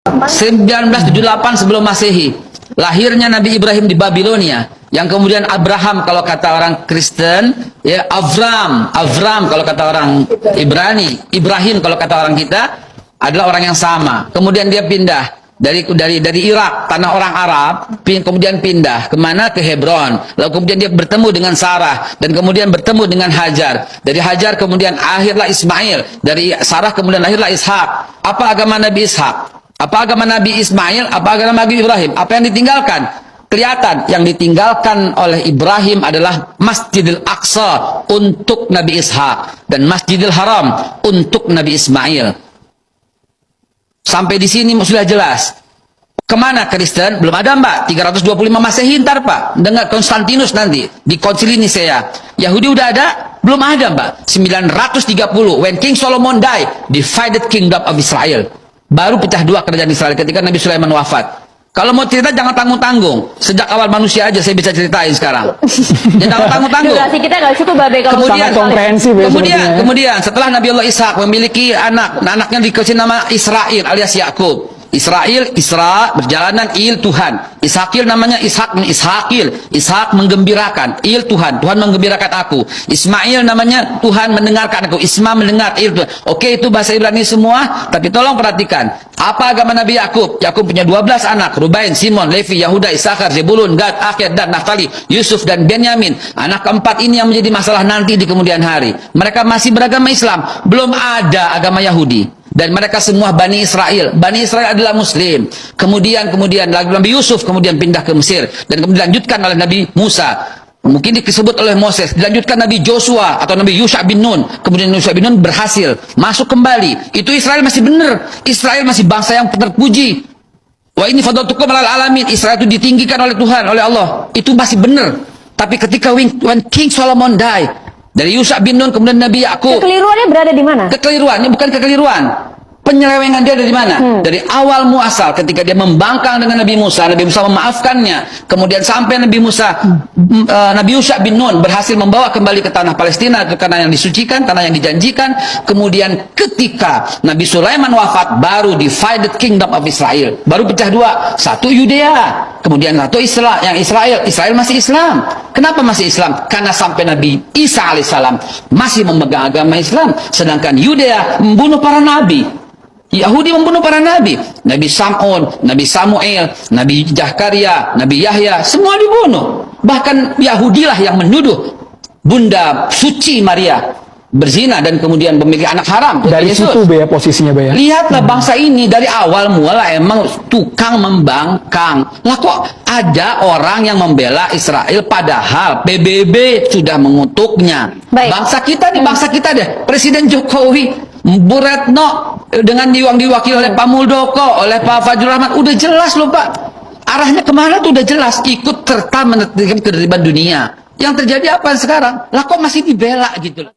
1978 sebelum Masehi, lahirnya Nabi Ibrahim di Babilonia, yang kemudian Abraham kalau kata orang Kristen, ya Avram kalau kata orang Ibrani, Ibrahim kalau kata orang kita, adalah orang yang sama. Kemudian dia pindah dari Irak, tanah orang Arab, kemudian pindah kemana? Ke Hebron. Lalu kemudian dia bertemu dengan Sarah, dan kemudian bertemu dengan Hajar. Dari Hajar kemudian akhirlah Ismail, dari Sarah kemudian lahirlah Ishak. Apa agama Nabi Ishak? Apa agama Nabi Ismail? Apa agama Nabi Ibrahim? Apa yang ditinggalkan? Kelihatan yang ditinggalkan oleh Ibrahim adalah Masjidil Aqsa untuk Nabi Ishak, dan Masjidil Haram untuk Nabi Ismail. Sampai di sini sudah jelas. Kemana Kristen? Belum ada, Mbak. 325 Masehi ntar, Pak. Dengan Konstantinus nanti di Konsili Nisea. Yahudi udah ada? Belum ada, Mbak. 930 when King Solomon died, divided kingdom of Israel. Baru pecah dua kerajaan Israel ketika Nabi Sulaiman wafat. Kalau mau cerita jangan tanggung-tanggung. Sejak awal manusia aja saya bisa ceritain sekarang. Jangan tanggung-tanggung. Durasi kita nggak cukup, Babe, kalau kemudian setelah Nabi Allah Ishak memiliki anak, anaknya dikasih nama Israel alias Yakub. Israel, Isra, berjalanan, Il, Tuhan. Ishakil namanya Ishak, Ishakil. Ishak menggembirakan, Il, Tuhan. Tuhan menggembirakan aku. Ismail namanya Tuhan mendengarkan aku. Isma mendengar, Il, Tuhan. Oke, itu bahasa Ibrani semua, tapi tolong perhatikan. Apa agama Nabi Yakub? Yakub punya 12 anak. Rubain, Simon, Levi, Yahuda, Isakar, Zebulun, Gad, Akhir, dan Naftali, Yusuf, dan Benyamin. Anak keempat ini yang menjadi masalah nanti di kemudian hari. Mereka masih beragama Islam. Belum ada agama Yahudi. Dan mereka semua Bani Israel. Bani Israel adalah Muslim. Kemudian Nabi Yusuf kemudian pindah ke Mesir. Dan kemudian dilanjutkan oleh Nabi Musa. Mungkin disebut oleh Moses. Dilanjutkan Nabi Joshua atau Nabi Yusha bin Nun. Kemudian Yusha bin Nun berhasil masuk kembali. Itu Israel masih benar. Israel masih bangsa yang terpuji. Wah, ini fadlatukum alal alamin. Israel itu ditinggikan oleh Tuhan, oleh Allah. Itu masih benar. Tapi ketika when King Solomon died, dari Yusha bin Nun kemudian Nabi Yakub. Kekeliruannya berada di mana? Kekeliruannya bukan kekeliruan. Penyelewengan dia dari mana? Dari awal muasal ketika dia membangkang dengan Nabi Musa memaafkannya. Kemudian sampai Nabi Yusha bin Nun berhasil membawa kembali ke tanah Palestina, ke tanah yang disucikan, tanah yang dijanjikan. Kemudian ketika Nabi Sulaiman wafat, baru divided kingdom of Israel. Baru pecah dua. Satu Yudea, kemudian satu Israel. Israel masih Islam. Kenapa masih Islam? Karena sampai Nabi Isa alaihissalam masih memegang agama Islam, sedangkan Yudea membunuh para nabi. Yahudi membunuh para nabi. Nabi Sam'un, Nabi Samuel, Nabi Zakaria, Nabi Yahya, semua dibunuh. Bahkan Yahudilah yang menuduh Bunda Suci Maria berzina dan kemudian memiliki anak haram. Dari situ Bea posisinya, Bea. Lihatlah bangsa ini dari awal mula emang tukang membangkang. Lah kok ada orang yang membela Israel padahal PBB sudah mengutuknya. Baik. Bangsa kita deh. Presiden Jokowi, Bu Retno dengan diwakili oleh Pak Muldoko, oleh Pak Fajrul Rahman, udah jelas loh, Pak. Arahnya kemana tuh udah jelas. Ikut serta menertibkan ketertiban dunia. Yang terjadi apa sekarang? Lah kok masih dibela gitu loh.